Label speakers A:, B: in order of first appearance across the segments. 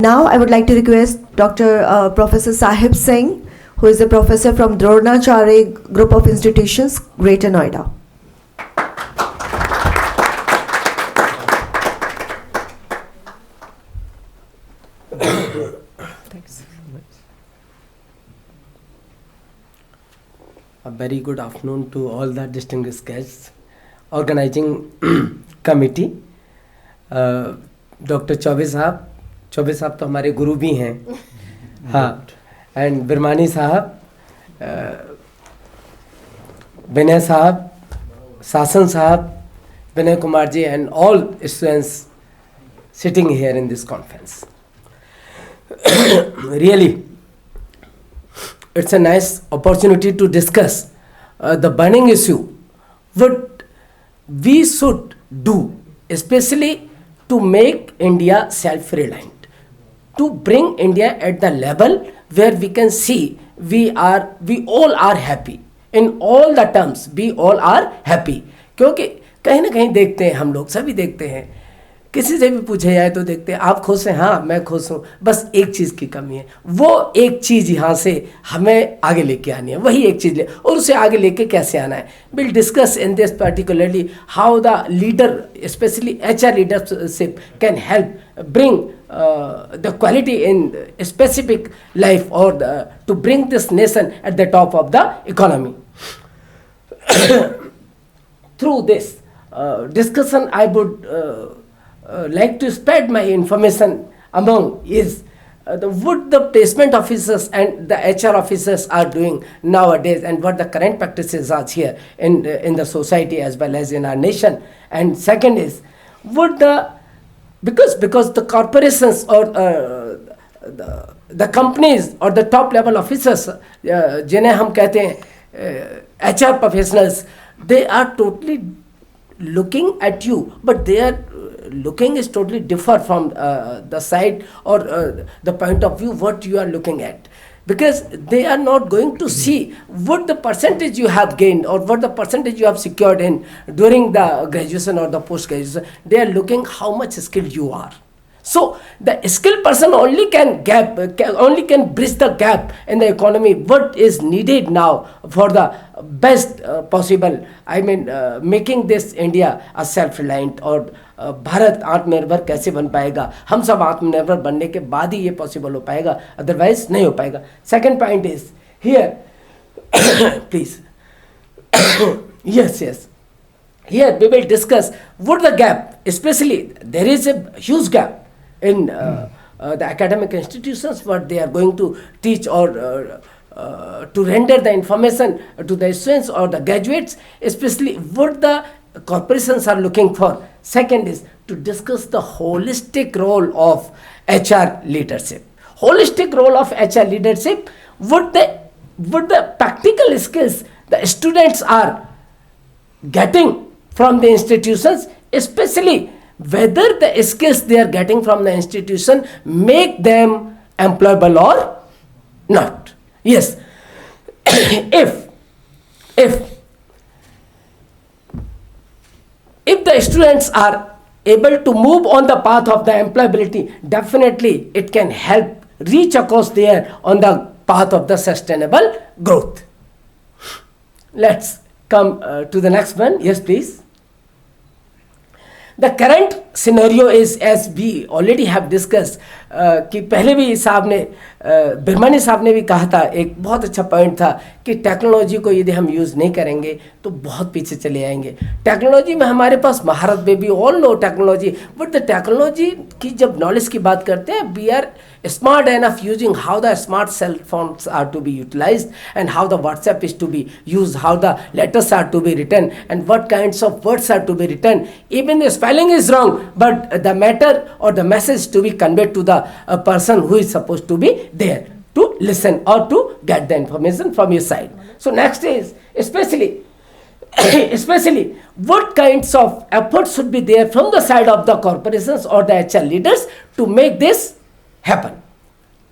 A: Now I would like to request Dr. Professor Sahib Singh, who is a professor from Dronacharya Group of Institutions, Greater Noida.
B: Thanks. A very good afternoon to all the distinguished guests, organizing committee, doctor Choubey साहब तो हमारे गुरु भी हैं, हाँ, and Virmani साहब, विनय साहब, शासन साहब, Vinay Kumar ji, and all students sitting here in this conference. Really, it's a nice opportunity to discuss the burning issue, what we should do, especially to make India self-reliant, to bring India at the level where we can see we all are happy. In all the terms, we all are happy. क्योंकि कहीं ना कहीं देखते हैं, हम लोग सभी देखते हैं, किसी से भी पूछे जाए तो देखते हैं आप खुश हैं, हाँ मैं खुश हूँ, बस एक चीज़ की कमी है, वो एक चीज़ यहाँ से हमें आगे लेके आनी है, वही एक चीज़ ले, और उसे आगे लेके कैसे आना है. Will discuss in this particularly how the leader, specially HR leadership, can help bring the quality in specific life, or to bring this nation at the top of the economy. Through this discussion, I would like to spread my information among is what the placement officers and the HR officers are doing nowadays, and what the current practices are here in the society as well as in our nation. And second is what the, because the corporations or the companies or the top level officers, जिन्हें हम कहते हैं HR professionals, they are totally looking at you, but their looking is totally different from the side or the point of view what you are looking at, because they are not going to see what the percentage you have gained or what the percentage you have secured in during the graduation or the post graduation. They are looking how much skilled you are. So the skilled person only can bridge the gap in the economy, what is needed now for the best possible, I mean making this India a self-reliant, or Bharat आत्मनिर्भर कैसे बन पाएगा. हम सब आत्मनिर्भर बनने के बाद ही ये पॉसिबल हो पाएगा, अदरवाइज नहीं हो पाएगा. Second point is here, please, yes, here we will discuss what the gap, especially there is a huge gap in the academic institutions, what they are going to teach or to render the information to the students or the graduates, especially what the corporations are looking for. Second is to discuss the holistic role of HR leadership. Holistic role of HR leadership, what the practical skills the students are getting from the institutions, especially whether the skills they are getting from the institution make them employable or not. Yes, if the students are able to move on the path of the employability, definitely it can help reach across there on the path of the sustainable growth. Let's come to the next one. Yes, please. The current scenario is, as we already have discussed, कि पहले भी साहब ने, बिरमानी साहब ने भी कहा था, एक बहुत अच्छा पॉइंट था कि टेक्नोलॉजी को यदि हम यूज़ नहीं करेंगे तो बहुत पीछे चले आएंगे. टेक्नोलॉजी में हमारे पास महारत baby all know technology, but the technology की जब नॉलेज की बात करते हैं, we are smart enough using how the smart cell phones are to be utilized, and how the WhatsApp is to be used, how the letters are to be written, and what kinds of words are to be written. Even the spelling is wrong, but the matter or the message to be conveyed to the person who is supposed to be there to listen or to get the information from your side. So next is especially what kinds of efforts should be there from the side of the corporations or the HR leaders to make this happen.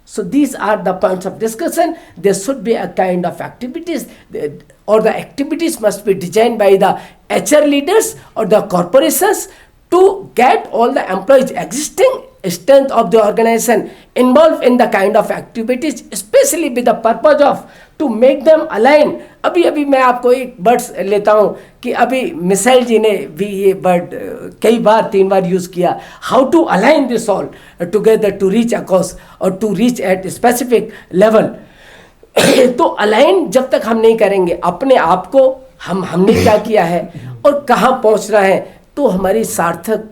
B: So these are the points of discussion. There should be a kind of activities, or the activities must be designed by the HR leaders or the corporations to get all the employees existing strength of the organization involved in the kind of activities, especially with the purpose of to make them align. अभी मैं आपको एक words लेता हूँ कि अभी missile जी ने भी ये वर्ड कई बार 3 बार यूज़ किया, how to align this all together to reach across और to reach at specific level. तो अलाइन जब तक हम नहीं करेंगे अपने आप को, हमने क्या किया है और कहाँ पहुँचना है, तो हमारी सार्थक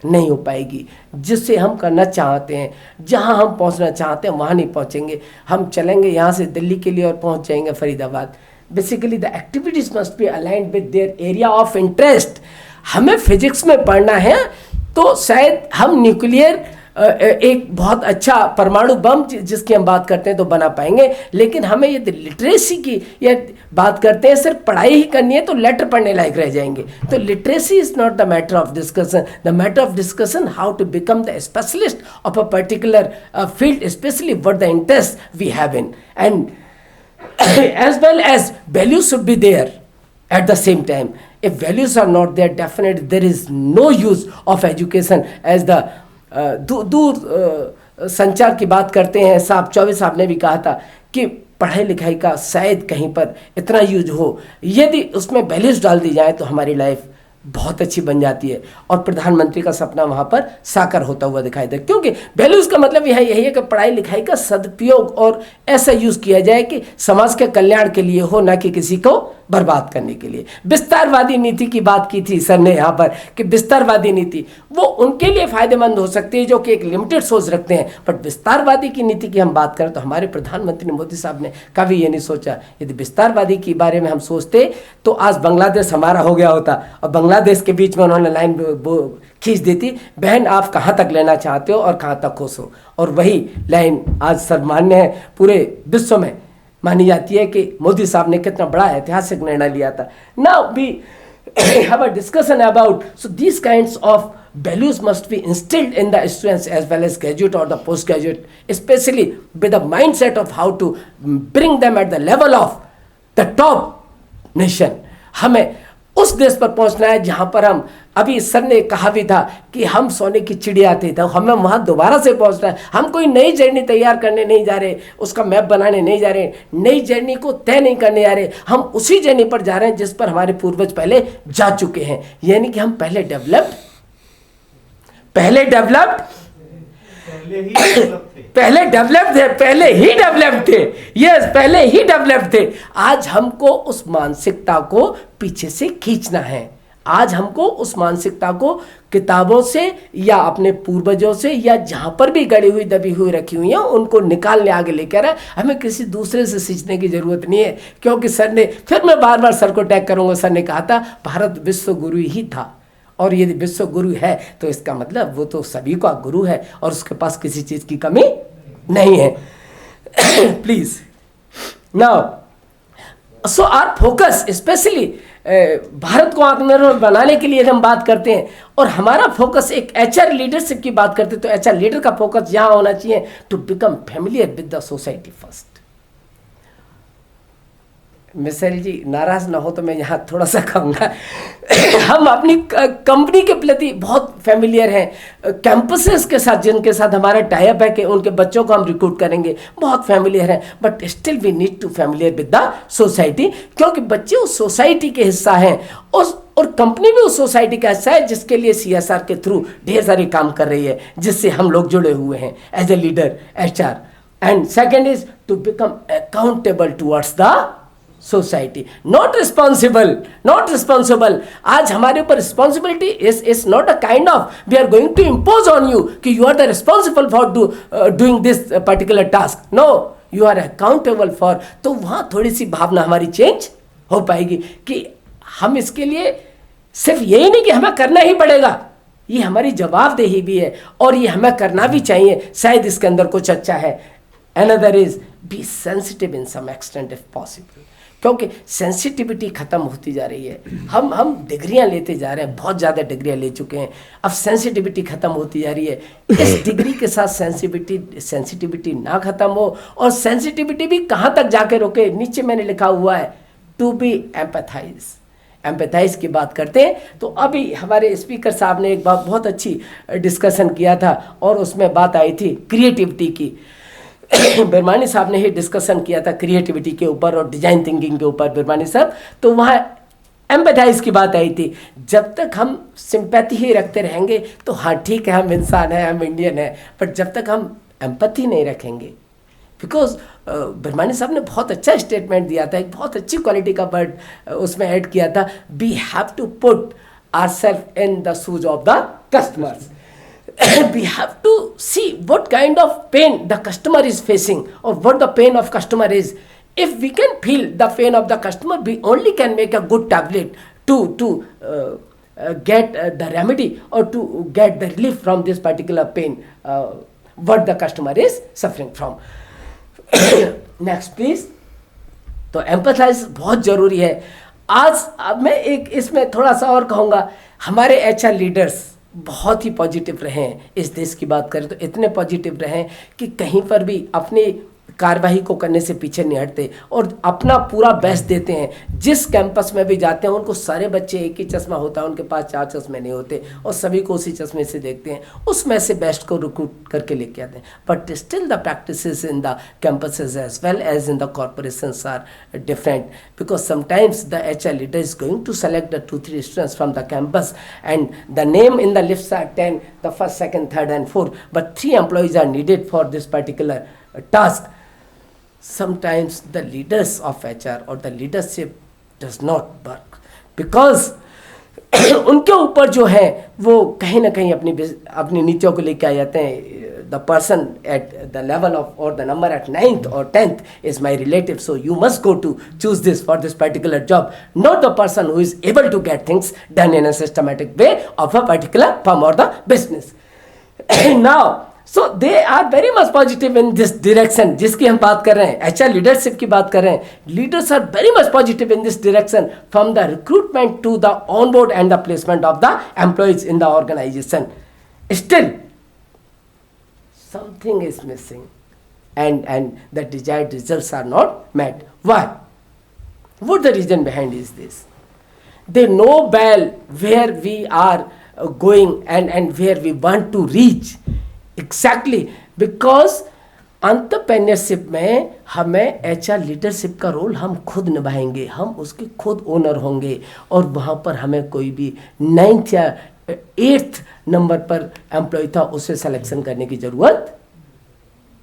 B: नहीं हो पाएगी. जिससे हम करना चाहते हैं, जहां हम पहुंचना चाहते हैं वहां नहीं पहुंचेंगे. हम चलेंगे यहां से दिल्ली के लिए और पहुंच जाएंगे Faridabad. Basically the activities must be aligned with their area of interest. हमें फिजिक्स में पढ़ना है तो शायद हम न्यूक्लियर एक बहुत अच्छा परमाणु बम जिसकी हम बात करते हैं तो बना पाएंगे. लेकिन हमें यदि लिटरेसी की या बात करते हैं, सिर्फ पढ़ाई ही करनी है तो लेटर पढ़ने लायक रह जाएंगे. तो literacy is not the matter of discussion. The matter of discussion how to become the specialist of a particular field, specially what the interest we have in, and as well as values should be there at the same time. If values are not there, definitely there is no use of education. As the दूर संचार की बात करते हैं साहब, चौबे साहब ने भी कहा था कि पढ़ाई लिखाई का शायद कहीं पर इतना यूज हो, यदि उसमें वैल्यूज डाल दी जाए तो हमारी लाइफ बहुत अच्छी बन जाती है और प्रधानमंत्री का सपना वहाँ पर साकार होता हुआ दिखाई दे. क्योंकि वैल्यूज़ का मतलब यही है कि पढ़ाई लिखाई का सदुपयोग और ऐसा यूज़ किया जाए कि समाज के कल्याण के लिए हो, ना कि किसी को बर्बाद करने के लिए. विस्तारवादी नीति की बात की थी सर ने यहाँ पर कि विस्तारवादी नीति वो उनके लिए फ़ायदेमंद हो सकती है जो कि एक लिमिटेड सोच रखते हैं. बट विस्तारवादी की नीति की हम बात करें तो हमारे प्रधानमंत्री मोदी साहब ने कभी ये नहीं सोचा. यदि विस्तारवादी के बारे में हम सोचते तो आज बांग्लादेश हमारा हो गया होता और बांग्लादेश के बीच में उन्होंने लाइन खींच देती, बहन आप कहाँ तक लेना चाहते हो और कहाँ तक खुश हो. और वही लाइन आज सर्वमान्य है, पूरे विश्व में मानी जाती है कि मोदी साहब ने कितना बड़ा ऐतिहासिक निर्णय लिया था. Now we have a discussion about, so this kinds of values must be instilled in the students as well as graduate or the postgraduate, especially with the mindset of how to bring them at the level of the top nation. हमें उस देश पर पहुंचना है जहां पर हम, अभी सर ने कहा भी था कि हम सोने की चिड़िया थे, तो हमें वहां दोबारा से पहुंचना है. हम कोई नई जर्नी तैयार करने नहीं जा रहे, उसका मैप बनाने नहीं जा रहे, नई जर्नी को तय नहीं करने जा रहे. हम उसी जर्नी पर जा रहे हैं जिस पर हमारे पूर्वज पहले जा चुके हैं. यानी कि हम पहले डेवलप्ड थे. आज हमको उस मानसिकता को पीछे से खींचना है. आज हमको उस मानसिकता को किताबों से या अपने पूर्वजों से या जहां पर भी गड़ी हुई दबी हुई रखी हुई है उनको निकालने आगे लेकर आए. हमें किसी दूसरे से सीखने की जरूरत नहीं है, क्योंकि सर ने, फिर मैं बार बार सर को टैग करूंगा, सर ने कहा था भारत विश्व गुरु ही था, और यदि विश्व गुरु है तो इसका मतलब वो तो सभी का गुरु है और उसके पास किसी चीज़ की कमी नहीं है. Please now, so our focus specially Bharat को आत्मनिर्भर बनाने के लिए हम बात करते हैं और हमारा फोकस एक एचआर लीडरशिप की बात करते हैं, तो एचआर लीडर का फोकस यहाँ होना चाहिए to become familiar with the society first. मिसाइल जी नाराज ना हो तो मैं यहाँ थोड़ा सा कहूँगा, हम अपनी कंपनी के प्रति बहुत फैमिलियर हैं. कैंपसेस के साथ जिनके साथ हमारा टाइप है कि उनके बच्चों को हम रिक्रूट करेंगे, बहुत फैमिलियर हैं. But still we need to familiar with the society, क्योंकि बच्चे उस सोसाइटी के हिस्सा हैं और कंपनी भी उस सोसाइटी का हिस्सा है जिसके लिए CSR के थ्रू ढेर सारे काम कर रही है, जिससे हम लोग जुड़े हुए हैं as a leader HR. And second is to become accountable towards the society, not responsible. आज हमारे ऊपर responsibility is not a kind of we are going to impose on you कि you are the responsible for doing this particular task. No, you are accountable for. तो वहाँ थोड़ी सी भावना हमारी change हो पाएगी कि हम इसके लिए सिर्फ यही नहीं कि हमें करना ही पड़ेगा, ये हमारी जवाबदेही भी है और ये हमें करना भी चाहिए. शायद इसके अंदर कुछ अच्छा है. Another is be sensitive in some extent if possible, क्योंकि सेंसिटिविटी खत्म होती जा रही है. हम डिग्रियां लेते जा रहे हैं, बहुत ज़्यादा डिग्रियां ले चुके हैं, अब सेंसिटिविटी खत्म होती जा रही है. इस डिग्री के साथ सेंसिटिविटी ना खत्म हो, और सेंसिटिविटी भी कहाँ तक जाके रोके. नीचे मैंने लिखा हुआ है टू बी एम्पैथाइज. एम्पैथाइज की बात करते हैं, तो अभी हमारे स्पीकर साहब ने एक बात बहुत अच्छी डिस्कशन किया था और उसमें बात आई थी क्रिएटिविटी की। बिरमानी साहब ने ही डिस्कशन किया था क्रिएटिविटी के ऊपर और डिजाइन थिंकिंग के ऊपर, बिरमानी साहब, तो वहाँ एम्पैथाइज की बात आई थी। जब तक हम सिंपैथी ही रखते रहेंगे तो हाँ ठीक है, हम इंसान हैं, हम इंडियन हैं, बट जब तक हम एम्पैथी नहीं रखेंगे, बिकॉज बिरमानी साहब ने बहुत अच्छा स्टेटमेंट दिया था, एक बहुत अच्छी क्वालिटी का वर्ड उसमें ऐड किया था, we have to put ourself in the shoes of the customers. We have to see what kind of pain the customer is facing or what the pain of customer is. If we can feel the pain of the customer, we only can make a good tablet to get the remedy or to get the relief from this particular pain what the customer is suffering from. Next please. तो empathise बहुत ज़रूरी है. आज अब मैं एक इसमें थोड़ा सा और कहूँगा, हमारे HR लीडर्स बहुत ही पॉजिटिव रहे हैं. इस देश की बात करें तो इतने पॉजिटिव रहे हैं कि कहीं पर भी अपनी कार्यवाही को करने से पीछे नहीं हटते और अपना पूरा बेस्ट देते हैं. जिस कैंपस में भी जाते हैं उनको सारे बच्चे एक ही चश्मा होता है, उनके पास 4 चश्मे नहीं होते और सभी को उसी चश्मे से देखते हैं, उसमें से बेस्ट को रिक्रूट करके लेके आते हैं. But still the practices in the campuses as well as in the corporations are different, because sometimes the HR leader is going to select the 2-3 students from the campus and the name in the lists are 10, the first, second, third and fourth, but 3 employees are needed for this particular task. Sometimes the leaders of HR or the leadership does not work because उनके ऊपर जो है वो कहीं ना कहीं अपनी नीतियों को लेके आ जाते हैं. The person at the level of or the number at 9th or 10th is my relative, so you must go to choose this for this particular job, not the person who is able to get things done in a systematic way of a particular firm or the business. Now so they are very much positive in this direction जिसकी हम बात कर रहे हैं, HR leadership की बात कर रहे हैं. Leaders are very much positive in this direction from the recruitment to the onboard and the placement of the employees in the organization. Still something is missing and the desired results are not met. Why? What the reason behind is this? They know well where we are going and where we want to reach. Exactly, because entrepreneurship में हमें HR leadership का role हम खुद निभाएंगे, हम उसके खुद owner होंगे और वहाँ पर हमें कोई भी 9th या 8th नंबर पर एम्प्लॉय था उसे सिलेक्शन करने की ज़रूरत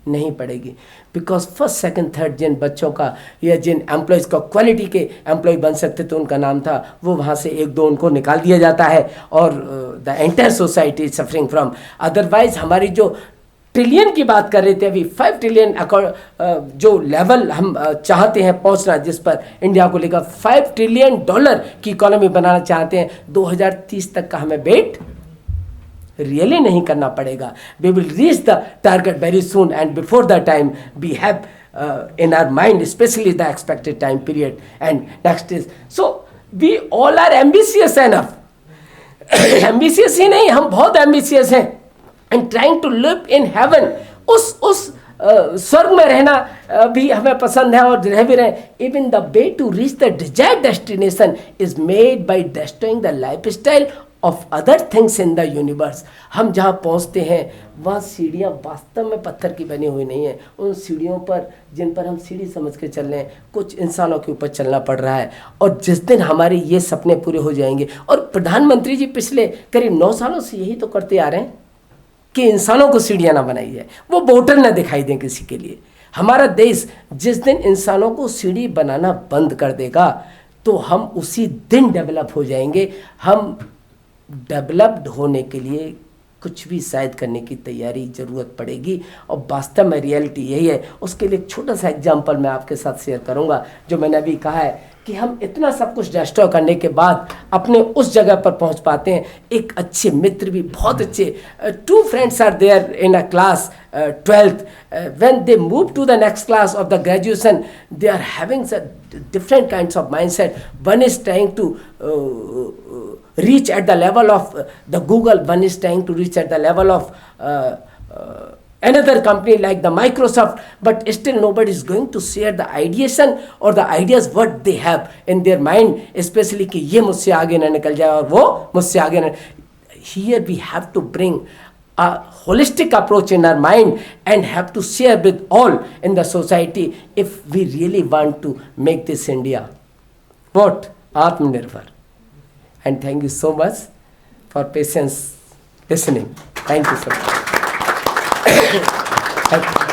B: नहीं पड़ेगी. बिकॉज फर्स्ट, सेकंड, थर्ड जिन बच्चों का या जिन एम्प्लॉयज़ का क्वालिटी के एम्प्लॉय बन सकते थे उनका नाम था, वो वहाँ से 1-2 उनको निकाल दिया जाता है और the entire society is suffering from. Otherwise हमारी जो ट्रिलियन की बात कर रहे थे अभी, 5 ट्रिलियन जो लेवल हम चाहते हैं पहुँचना, जिस पर इंडिया को लेकर $5 ट्रिलियन की इकोनॉमी बनाना चाहते हैं, 2030 तक का हमें वेट रियली नहीं करना पड़ेगा. We will reach the target very soon and before the time we have in our mind, especially the expected time period. And next is, so we all are ambitious enough. ambitious ही नहीं, हम बहुत ambitious हैं and trying to live in heaven. उस स्वर्ग में रहना भी हमें पसंद है और रह भी रहे. Even the way to reach the desired destination is made by destroying the lifestyle of other things in the universe. हम जहाँ पहुँचते हैं वहाँ सीढ़ियाँ वास्तव में पत्थर की बनी हुई नहीं है. उन सीढ़ियों पर, जिन पर हम सीढ़ी समझ के चल रहे हैं, कुछ इंसानों के ऊपर चलना पड़ रहा है. और जिस दिन हमारे ये सपने पूरे हो जाएंगे, और प्रधानमंत्री जी पिछले करीब 9 सालों से यही तो करते आ रहे हैं कि इंसानों को सीढ़ियाँ ना बनाई जाए, वो बोतल ना दिखाई दें किसी के लिए. हमारा देश जिस दिन इंसानों को सीढ़ी बनाना बंद कर देगा तो हम उसी दिन डेवलप हो जाएंगे. हम डेवलप्ड होने के लिए कुछ भी शायद करने की तैयारी ज़रूरत पड़ेगी और वास्तव में रियलिटी यही है. उसके लिए एक छोटा सा एग्जांपल मैं आपके साथ शेयर करूंगा. जो मैंने अभी कहा है कि हम इतना सब कुछ डिस्ट्रॉय करने के बाद अपने उस जगह पर पहुंच पाते हैं. एक अच्छे मित्र भी, बहुत अच्छे 2 friends are there in a class 12th. When they move to the next class of the graduation, they are having different kinds of mindset. One is trying to reach at the level of the Google, one is trying to reach at the level of another company like the Microsoft, but still nobody is going to share the ideation or the ideas what they have in their mind, especially कि ये मुझसे आगे ना निकल जाए और वो मुझसे आगे ना. Here we have to bring a holistic approach in our mind and have to share with all in the society if we really want to make this India what? Atmanirbhar. And thank you so much for patience listening. Thank you so much. Thank you.